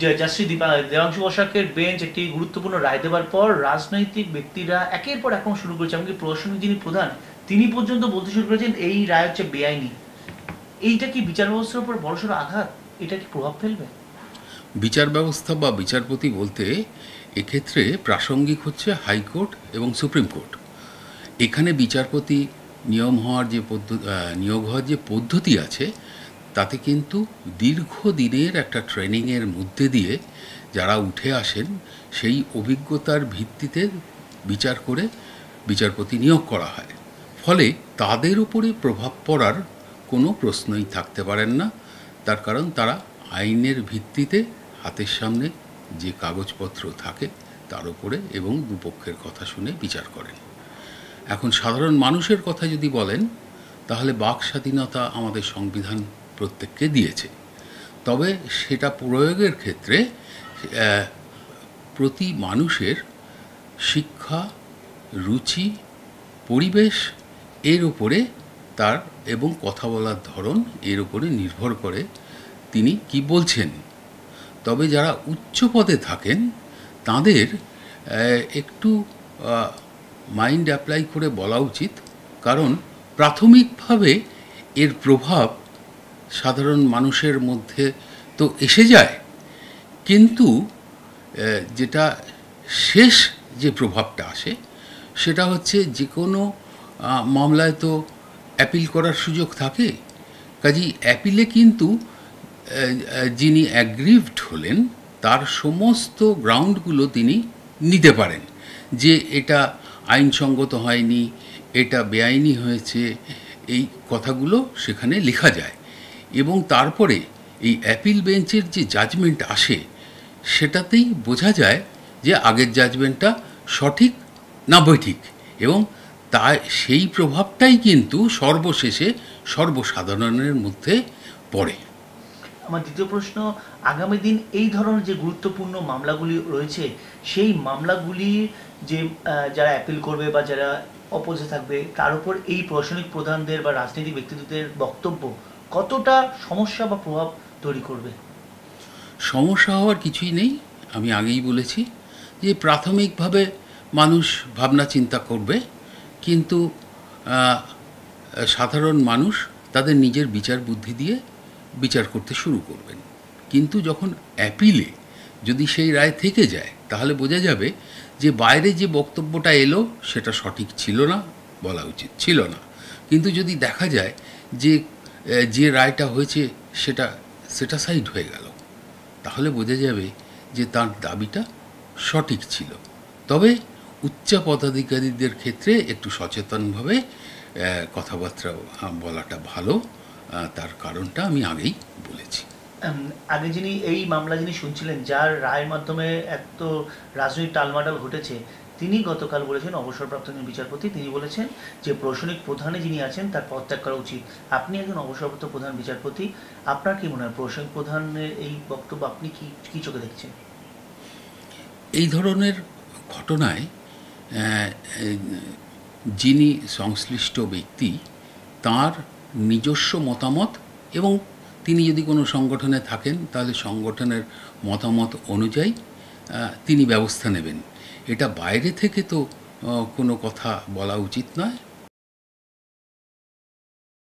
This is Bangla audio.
জাস্টিস দেবাংশু বসাকের বেঞ্চ একটি গুরুত্বপূর্ণ রায় দেওয়ার পর রাজনৈতিক ব্যক্তিরা একের পর এখন শুরু করেছে, এমনকি প্রশাসনিক যিনি প্রধান তিনি পর্যন্ত বলতে শুরু করেছেন এই রায় হচ্ছে বেআইনি। এইটা কি বিচার ব্যবস্থার উপর বড়সড় আঘাত? এটা কি প্রভাব ফেলবে? বিচার ব্যবস্থা বা বিচারপতি বলতে এক্ষেত্রে প্রাসঙ্গিক হচ্ছে হাইকোর্ট এবং সুপ্রিম কোর্ট। এখানে বিচারপতি নিয়োগ হওয়ার যে পদ্ধতি আছে তাতে কিন্তু দীর্ঘদিনের একটা ট্রেনিংয়ের মধ্যে দিয়ে যারা উঠে আসেন সেই অভিজ্ঞতার ভিত্তিতে বিচার করে বিচারপতি নিয়োগ করা হয়। ফলে তাদের উপরে প্রভাব পড়ার কোনো প্রশ্নই থাকতে পারেন না। তার কারণ তারা আইনের ভিত্তিতে হাতের সামনে যে কাগজপত্র থাকে তার উপরে এবং দুপক্ষের কথা শুনে বিচার করেন। এখন সাধারণ মানুষের কথা যদি বলেন তাহলে বাক স্বাধীনতা আমাদের সংবিধান প্রত্যেককে দিয়েছে, তবে সেটা প্রয়োগের ক্ষেত্রে প্রতি মানুষের শিক্ষা, রুচি, পরিবেশ এর উপরে তার এবং কথা বলার ধরন এর উপরে নির্ভর করে তিনি কি বলছেন। তবে যারা উচ্চ পদে থাকেন তাদের একটু মাইন্ড অ্যাপ্লাই করে বলা উচিত, কারণ প্রাথমিকভাবে এর প্রভাব সাধারণ মানুষের মধ্যে তো এসে যায়, কিন্তু যেটা শেষ যে প্রভাবটা আসে সেটা হচ্ছে যে কোনো মামলায় তো অ্যাপিল করার সুযোগ থাকে। কাজেই অ্যাপিলে কিন্তু যিনি অ্যাগ্রিভড হলেন তার সমস্ত গ্রাউন্ডগুলো তিনি নিতে পারেন, যে এটা আইনসঙ্গত হয়নি, এটা বেআইনি হয়েছে, এই কথাগুলো সেখানে লেখা যায়। এবং তারপরে এই অ্যাপিল বেঞ্চের যে জাজমেন্ট আসে সেটাতেই বোঝা যায় যে আগের জাজমেন্টটা সঠিক না বৈঠিক, এবং তাই সেই প্রভাবটাই কিন্তু সর্বশেষে সর্বসাধারণের মধ্যে পড়ে। আমার দ্বিতীয় প্রশ্ন, আগামী দিন এই ধরনের যে গুরুত্বপূর্ণ মামলাগুলি রয়েছে সেই মামলাগুলি যে যারা অ্যাপিল করবে বা যারা অপোজে থাকবে তার উপর এই প্রশাসনিক প্রধানদের বা রাজনৈতিক ব্যক্তিত্বদের বক্তব্য কতটা সমস্যা বা প্রভাব তৈরি করবে? সমস্যা হওয়ার কিছুই নেই। আমি আগেই বলেছি যে প্রাথমিকভাবে মানুষ ভাবনা চিন্তা করবে, কিন্তু সাধারণ মানুষ তাদের নিজের বিচার বুদ্ধি দিয়ে বিচার করতে শুরু করবেন। কিন্তু যখন অ্যাপিলে যদি সেই রায় থেকে যায় তাহলে বোঝা যাবে যে বাইরে যে বক্তব্যটা এলো সেটা সঠিক ছিল না, বলা উচিত ছিল না। কিন্তু যদি দেখা যায় যে যে রায়টা হয়েছে সেটা সেটাসাইড হয়ে গেল, তাহলে বোঝা যাবে যে তার দাবিটা সঠিক ছিল। তবে উচ্চ পদাধিকারীদের ক্ষেত্রে একটু সচেতনভাবে কথাবার্তা বলাটা ভালো, তার কারণটা আমি আগেই বলেছি। আগে যিনি এই মামলা যিনি শুনছিলেন, যার রায়ের মাধ্যমে এত রাজনৈতিক টালমাটাল ঘটেছে, তিনি গতকাল বলেছেন, অবসরপ্রাপ্ত বিচারপতি, তিনি বলেছেন যে প্রশাসনিক প্রধানে যিনি আছেন তার পদত্যাগ করা উচিত। আপনি একজন অবসরপ্রাপ্ত প্রধান বিচারপতি, আপনার কি মনে হয় প্রশাসনিক প্রধানের এই বক্তব্য আপনি কি চোখে দেখছেন? এই ধরনের ঘটনায় যিনি সংশ্লিষ্ট ব্যক্তি তার নিজস্ব মতামত, এবং তিনি যদি কোনো সংগঠনে থাকেন তাহলে সংগঠনের মতামত অনুযায়ী তিনি ব্যবস্থা নেবেন। এটা বাইরে থেকে তো কোনো কথা বলা উচিত নয়।